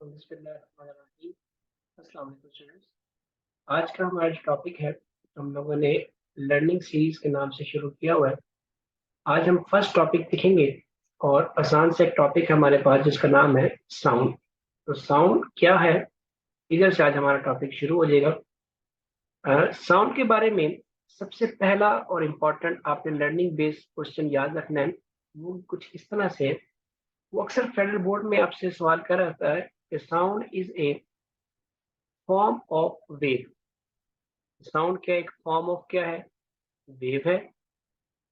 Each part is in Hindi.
बिस्मिल्लाहिर्रहमानिर्रहीम। अस्सलाम वालेकुम स्टूडेंट्स। आज का हमारा जो टॉपिक है हम लोगों ने लर्निंग सीरीज के नाम से शुरू किया हुआ है। आज हम फर्स्ट टॉपिक देखेंगे और आसान से एक टॉपिक है हमारे पास जिसका नाम है साउंड। तो साउंड क्या है, इधर से आज हमारा टॉपिक शुरू हो जाएगा। साउंड के बारे में सबसे पहला और इम्पोर्टेंट आपने लर्निंग बेस्ड क्वेश्चन याद रखना है। वो कुछ इस तरह से है। वो अक्सर फेडरल बोर्ड में आपसे सवाल कर रहता है कि sound is a form of wave. Sound क्या एक फॉर्म ऑफ क्या है, वेव है।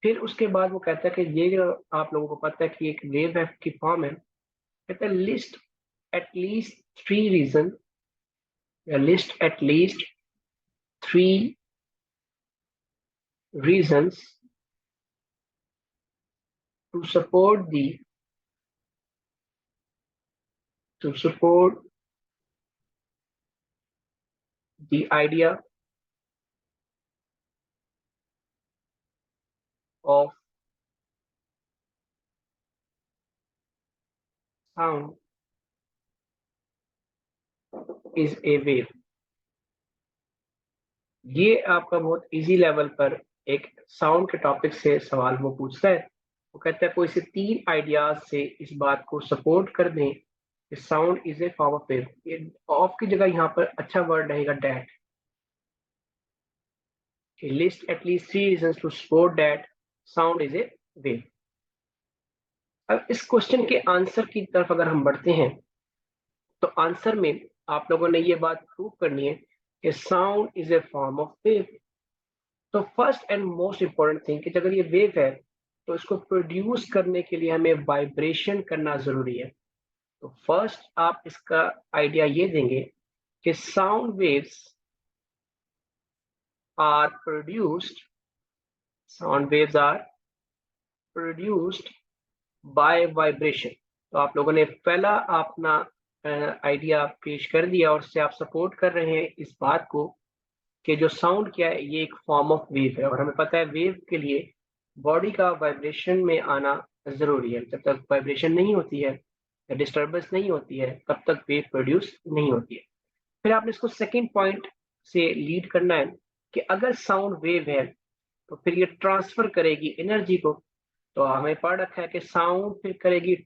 फिर उसके बाद वो कहता है कि ये जो आप लोगों को पता है कि एक वेव है की फॉर्म है, कहता है list at least three reason या list at least three reasons to support the idea of sound is a wave। ये आपका बहुत इजी लेवल पर एक साउंड के टॉपिक से सवाल वो पूछता है। वो कहता है कोई से तीन आइडियाज से इस बात को सपोर्ट कर दें कि sound is a form of wave. ये ऑफ की जगह यहाँ पर अच्छा वर्ड रहेगा that. List at least three reasons to support that sound is a wave. अब इस क्वेश्चन के आंसर की तरफ अगर हम बढ़ते हैं तो आंसर में आप लोगों ने ये बात प्रूव करनी है कि sound is a form of wave. तो first and most important thing कि अगर ये वेव है तो इसको प्रोड्यूस करने के लिए हमें वाइब्रेशन करना जरूरी है। तो फर्स्ट आप इसका आइडिया ये देंगे कि sound waves are produced sound waves are produced by vibration. तो आप लोगों ने पहला अपना आइडिया पेश कर दिया और उससे आप सपोर्ट कर रहे हैं इस बात को कि जो साउंड क्या है ये एक फॉर्म ऑफ वेव है। और हमें पता है वेव के लिए बॉडी का वाइब्रेशन में आना जरूरी है। जब तक वाइब्रेशन नहीं होती है या डिस्टर्बेंस नहीं होती है तब तक वेव प्रोड्यूस नहीं होती है। फिर आपने इसको सेकेंड पॉइंट से लीड करना है कि अगर साउंड वेव है तो फिर ये ट्रांसफर करेगी एनर्जी को। तो हमें पढ़ रखा है कि साउंड फिर करेगी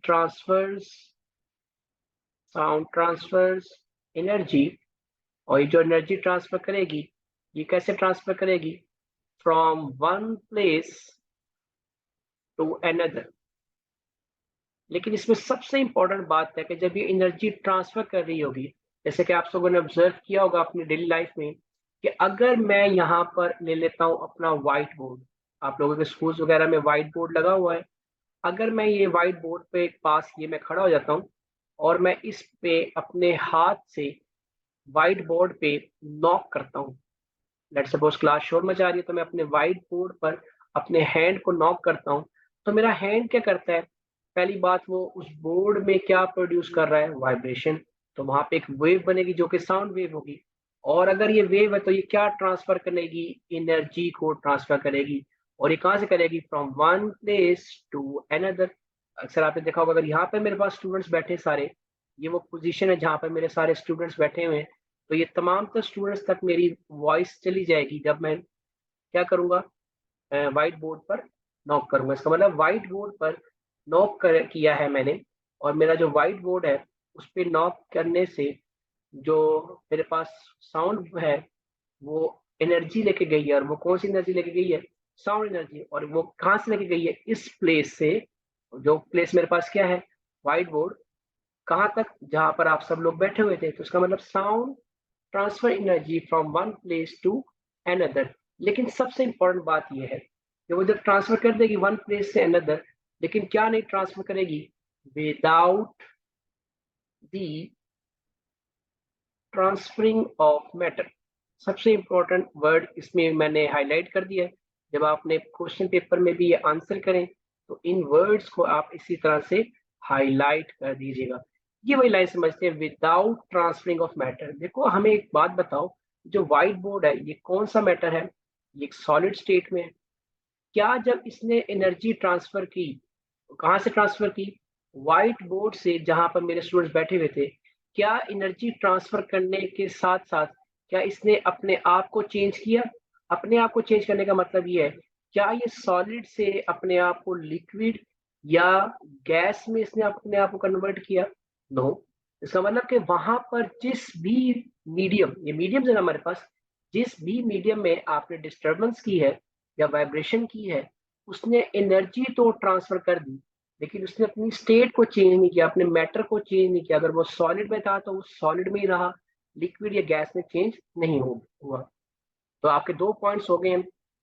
साउंड ट्रांसफर्स एनर्जी। और ये जो एनर्जी ट्रांसफर करेगी ये कैसे ट्रांसफर करेगी, from one place to another. लेकिन इसमें सबसे इंपॉर्टेंट बात है कि जब ये एनर्जी ट्रांसफर कर रही होगी, जैसे कि आप लोगों ने ऑब्जर्व किया होगा अपनी डेली लाइफ में कि अगर मैं यहाँ पर ले लेता हूँ अपना व्हाइट बोर्ड, आप लोगों के स्कूल वगैरह में व्हाइट बोर्ड लगा हुआ है। अगर मैं ये व्हाइट बोर्ड पे पास ये मैं खड़ा हो जाता हूँ और मैं इस पे अपने हाथ से व्हाइट बोर्ड पे नॉक करता हूँ, लेट सपोज क्लास शोर मचा रही है तो मैं अपने व्हाइट बोर्ड पर अपने हैंड को नॉक करता हूँ। तो मेरा हैंड क्या करता है, पहली बात वो उस बोर्ड में क्या प्रोड्यूस कर रहा है, वाइब्रेशन। तो वहां पे एक वेव बनेगी जो कि साउंड वेव होगी। और अगर ये वेव है तो ये क्या ट्रांसफर करेगी, एनर्जी को ट्रांसफर करेगी। और ये कहाँ से करेगी, from one place to another. अक्सर आपने देखा होगा अगर यहाँ पे मेरे पास स्टूडेंट्स बैठे सारे, ये वो पोजीशन है जहाँ पर मेरे सारे स्टूडेंट्स बैठे हुए हैं, तो ये तमाम तो स्टूडेंट्स तक मेरी वॉइस चली जाएगी जब मैं क्या करूंगा, व्हाइट बोर्ड पर नॉक करूंगा। इसका मतलब व्हाइट बोर्ड पर किया है मैंने, और मेरा जो व्हाइट बोर्ड है उस पर नॉक करने से जो मेरे पास साउंड है वो एनर्जी लेके गई है। और वो कौन सी एनर्जी लेके गई है, साउंड एनर्जी। और वो कहाँ से लेके गई है, इस प्लेस से, जो प्लेस मेरे पास क्या है, व्हाइट बोर्ड, कहाँ तक, जहां पर आप सब लोग बैठे हुए थे। तो इसका मतलब sound transfer energy from one place to another. लेकिन सबसे इंपॉर्टेंट बात यह है कि वो जब ट्रांसफर कर देगी वन प्लेस से अनदर, लेकिन क्या नहीं ट्रांसफर करेगी, without the transferring of matter. सबसे इंपॉर्टेंट वर्ड इसमें मैंने हाईलाइट कर दिया है। जब आपने क्वेश्चन पेपर में भी ये आंसर करें तो इन वर्ड्स को आप इसी तरह से हाईलाइट कर दीजिएगा। ये वही लाइन समझते हैं, विदाउट ट्रांसफरिंग ऑफ मैटर। देखो हमें एक बात बताओ, जो व्हाइट बोर्ड है ये कौन सा मैटर है, ये एक सॉलिड स्टेट में है। क्या जब इसने एनर्जी ट्रांसफर की, कहाँ से ट्रांसफर की, व्हाइट बोर्ड से जहां पर मेरे स्टूडेंट्स बैठे हुए थे, क्या एनर्जी ट्रांसफर करने के साथ साथ क्या इसने अपने आप को चेंज किया? अपने आप को चेंज करने का मतलब ये है, क्या ये सॉलिड से अपने आप को लिक्विड या गैस में इसने अपने आप को कन्वर्ट किया? नो। इसका मतलब कि वहां पर जिस भी मीडियम, ये मीडियम है ना हमारे पास, जिस भी मीडियम में आपने डिस्टरबेंस की है या वाइब्रेशन की है, उसने एनर्जी तो ट्रांसफर कर दी, लेकिन उसने अपनी स्टेट को चेंज नहीं किया, अपने मैटर को चेंज नहीं किया। अगर वो सॉलिड में था तो वो सॉलिड में ही रहा, लिक्विड या गैस में चेंज नहीं हुआ। तो आपके 2 पॉइंट्स हो गए हैं।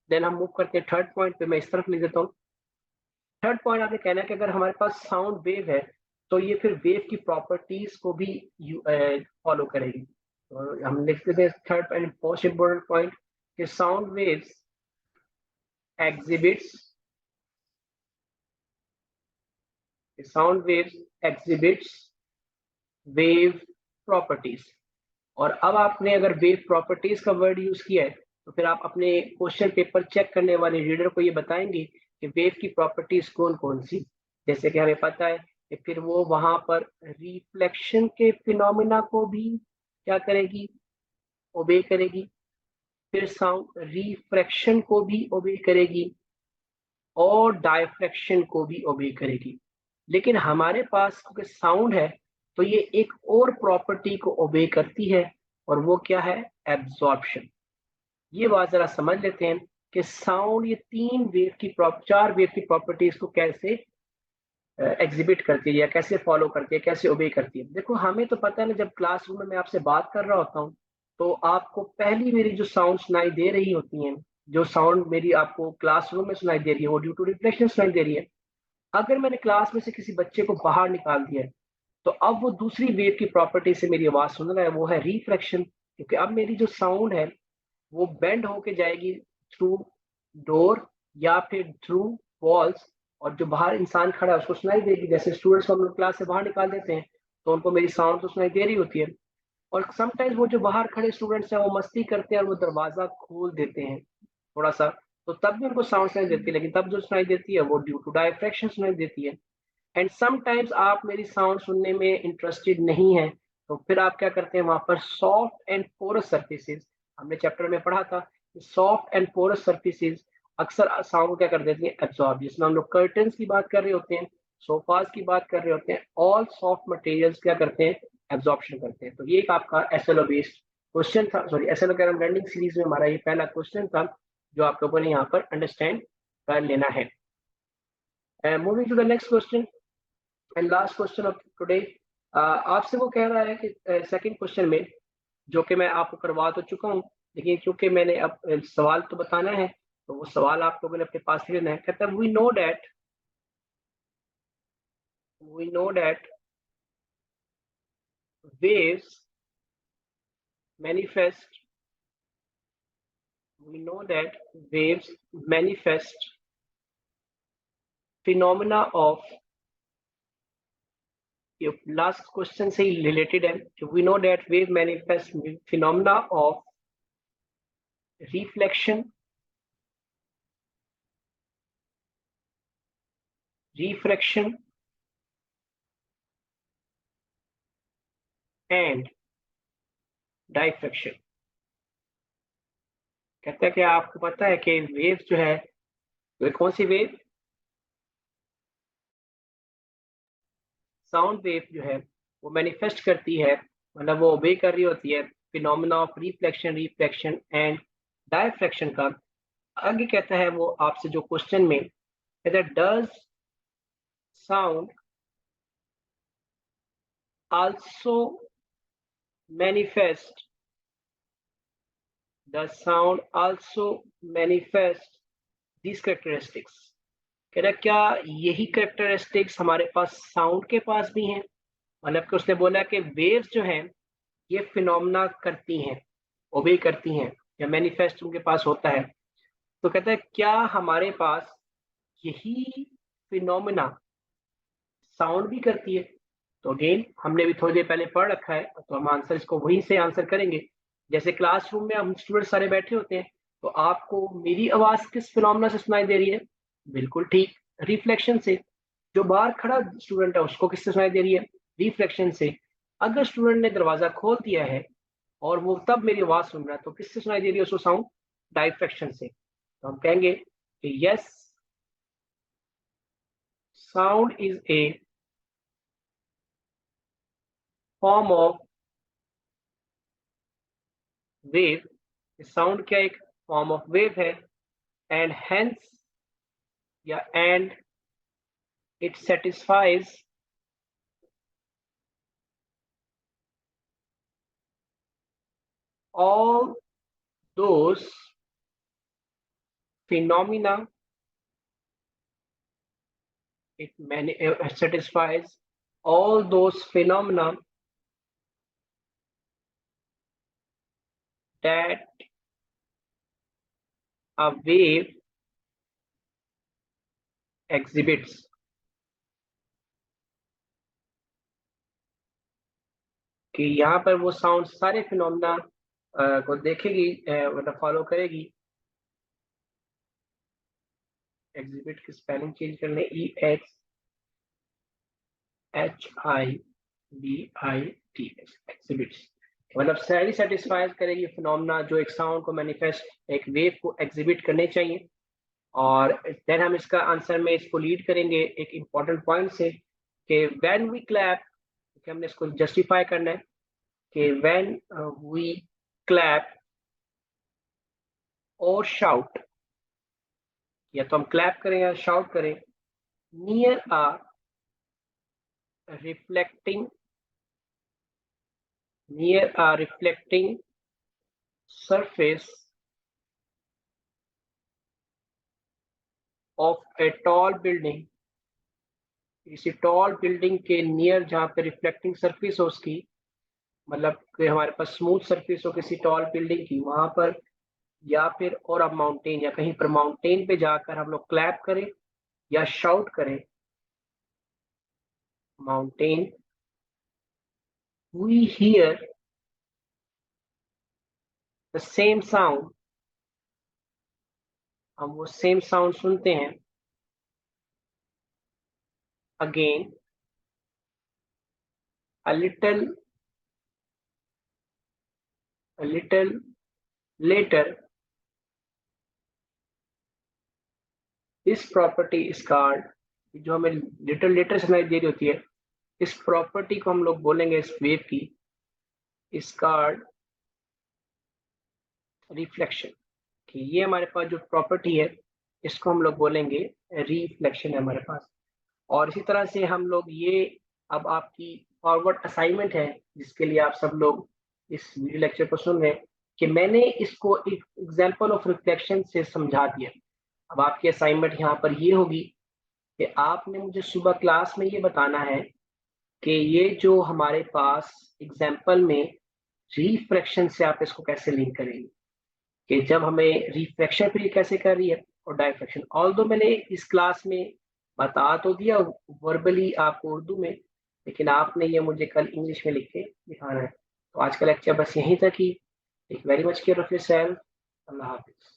देन हम मूव करते हैं थर्ड पॉइंट पे, मैं इस तरफ लिख देता हूँ। थर्ड पॉइंट आपने कहना है कि अगर हमारे पास साउंड वेव है तो ये फिर वेव की प्रॉपर्टीज को भी फॉलो करेगी। तो हम लिख देते हैं third and most important point कि sound waves exhibits wave properties. और अब आपने अगर वेव प्रॉपर्टीज का वर्ड यूज किया है तो फिर आप अपने क्वेश्चन पेपर चेक करने वाले रीडर को ये बताएंगे कि वेव की प्रॉपर्टीज कौन कौन सी। जैसे कि हमें पता है कि फिर वो वहां पर रिफ्लेक्शन के फिनोमिना को भी क्या करेगी, ओबे करेगी। फिर साउंड रिफ्रैक्शन को भी ओबे करेगी और डायफ्लेक्शन को भी ओबे करेगी। लेकिन हमारे पास क्योंकि साउंड है तो ये एक और प्रॉपर्टी को ओबे करती है, और वो क्या है? एब्जॉर्प्शन। ये बात जरा समझ लेते हैं कि साउंड ये चार वेव की प्रॉपर्टीज को कैसे एग्जिबिट करती है या कैसे फॉलो करती है, कैसे ओबे करती है। देखो हमें तो पता है ना, जब क्लासरूम में मैं आपसे बात कर रहा होता हूँ तो आपको पहली मेरी जो साउंड सुनाई दे रही होती हैं, जो साउंड मेरी आपको क्लासरूम में सुनाई दे रही है वो ड्यू टू रिफ्लेक्शन सुनाई दे रही है। अगर मैंने क्लास में से किसी बच्चे को बाहर निकाल दिया है तो अब वो दूसरी वेव की प्रॉपर्टी से मेरी आवाज सुन रहा है, वो है रिफ्लेक्शन। क्योंकि अब मेरी जो साउंड है वो बेंड होके जाएगी थ्रू डोर या फिर थ्रू वॉल्स, और जो बाहर इंसान खड़ा है उसको सुनाई देगी। जैसे स्टूडेंट्स को हम लोग क्लास से बाहर निकाल देते हैं तो उनको मेरी साउंड तो सुनाई दे रही होती है, और समटाइम्स वो जो बाहर खड़े स्टूडेंट्स हैं वो मस्ती करते हैं और वो दरवाजा खोल देते हैं थोड़ा सा, तो तब भी उनको साउंड सुनाई देती है, लेकिन तब जो सुनाई देती है वो ड्यू टू डायफ्रैक्शन सुनाई देती है। एंड समटाइम्स आप मेरी साउंड सुनने में इंटरेस्टेड नहीं है तो फिर आप क्या करते हैं, वहां पर सॉफ्ट एंड पोरस सर्फेसिस, हमने चैप्टर में पढ़ा था, सॉफ्ट एंड पोरस सर्फेसिस अक्सर साउंड क्या कर देती है, एब्जॉर्ब। जिसमें हम लोग कर्टन्स की बात कर रहे होते हैं, सोफाज की बात कर रहे होते हैं, ऑल सॉफ्ट मटेरियल्स क्या करते हैं, एब्जॉर्प्शन करते हैं। तो ये एक आपका एसएलओ बेस्ड क्वेश्चन था, sorry SLO carrom learning series में हमारा ये पहला क्वेश्चन था जो आप लोगों ने यहाँ पर अंडरस्टैंड कर लेना है। Moving to the next question and last question of today. आपसे वो कह रहा है कि सेकंड क्वेश्चन में, जो कि मैं आपको करवा तो चुका हूँ, लेकिन क्योंकि मैंने अब सवाल तो बताना है तो वो सवाल आप लोगों ने अपने पास लेना है। कहता है we know that waves manifest we know that waves manifest phenomena of, ये लास्ट क्वेश्चन से ही रिलेटेड है, we know that wave manifest phenomena of reflection refraction and diffraction. कहता है कि आपको पता है कि वेव जो है वे कौन सी वेव, साउंड वेव जो है वो मैनिफेस्ट करती है, मतलब वो ओबे कर रही होती है phenomena of reflection and diffraction का। आगे कहता है वो आपसे जो क्वेश्चन में कहता है, does sound also manifest the sound also manifest these characteristics। कह रहा क्या यही करेक्टरिस्टिक्स हमारे पास साउंड के पास भी हैं? मतलब कि उसने बोला कि वेव्स जो हैं ये फिनोमेना करती हैं, ओबे करती हैं, या मैनिफेस्ट उनके पास होता है। तो कहता है क्या हमारे पास यही फिनोमेना साउंड भी करती है? तो अगेन हमने भी थोड़ी देर पहले पढ़ रखा है तो हम आंसर इसको वहीं से आंसर करेंगे। जैसे क्लासरूम में हम स्टूडेंट सारे बैठे होते हैं तो आपको मेरी आवाज किस फिनोमेना से सुनाई दे रही है? बिल्कुल ठीक, रिफ्लेक्शन से। जो बाहर खड़ा स्टूडेंट है उसको किससे सुनाई दे रही है? रिफ्लेक्शन से। अगर स्टूडेंट ने दरवाजा खोल दिया है और वो तब मेरी आवाज सुन रहा है तो किससे सुनाई दे रही है उसको साउंड? डायफ्रैक्शन से। तो हम कहेंगे कि yes, sound is a form of wave. Sound क्या एक फॉर्म ऑफ वेव है, एंड हेंस या and it satisfies all those phenomena, it satisfies all those phenomena that a wave exhibits। कि यहाँ पर वो साउंड सारे फिनोमिना को देखेगी, मतलब फॉलो करेगी। एग्जिबिट की स्पेलिंग चेंज करने, EXHIBIT, एग्जिबिट्स, मतलब सारी सेटिस्फाई करेगी फिनोमिना जो एक साउंड को मैनिफेस्ट, एक वेव को एग्जिबिट करने चाहिए। और देन हम इसका आंसर में इसको लीड करेंगे एक इंपॉर्टेंट पॉइंट से कि व्हेन वी क्लैप, कि हमने इसको जस्टिफाई करना है कि व्हेन वी क्लैप और शाउट, या तो हम क्लैप करें या शाउट करें, near a reflecting, near a reflecting surface of a tall building, किसी टॉल बिल्डिंग के नियर जहाँ पे रिफ्लेक्टिंग सरफेस हो उसकी, मतलब कि हमारे पास स्मूथ सरफेस हो किसी टॉल बिल्डिंग की वहां पर, या फिर और अब माउंटेन, या कहीं पर माउंटेन पे जाकर हम लोग क्लैप करें या शाउट करें, mountain, we hear the same sound, हम वो सेम साउंड सुनते हैं, अगेन a little later। इस प्रॉपर्टी इज कॉल्ड, जो हमें लिटिल लेटर सुनाई दे रही होती है, इस प्रॉपर्टी को हम लोग बोलेंगे इस वेव की, इज कॉल्ड रिफ्लेक्शन। कि ये हमारे पास जो प्रॉपर्टी है इसको हम लोग बोलेंगे रिफ्लेक्शन है हमारे पास। और इसी तरह से हम लोग ये, अब आपकी फॉरवर्ड असाइनमेंट है जिसके लिए आप सब लोग इस वीडियो लेक्चर को सुन रहे हैं, कि मैंने इसको एक एग्जांपल ऑफ रिफ्लेक्शन से समझा दिया। अब आपकी असाइनमेंट यहाँ पर ये होगी कि आपने मुझे सुबह क्लास में ये बताना है कि ये जो हमारे पास एग्जाम्पल में रिफ्रैक्शन से आप इसको कैसे लिंक करेंगे, कि जब हमें रिफ्रैक्शन फिर कैसे कर रही है और डायफ्रैक्शन। ऑल्दो मैंने इस क्लास में बता तो दिया वर्बली आपको उर्दू में, लेकिन आपने ये मुझे कल इंग्लिश में लिख के दिखाना है। तो आज का लेक्चर बस यहीं तक ही। Take very much care of yourself. अल्लाह हाफिज।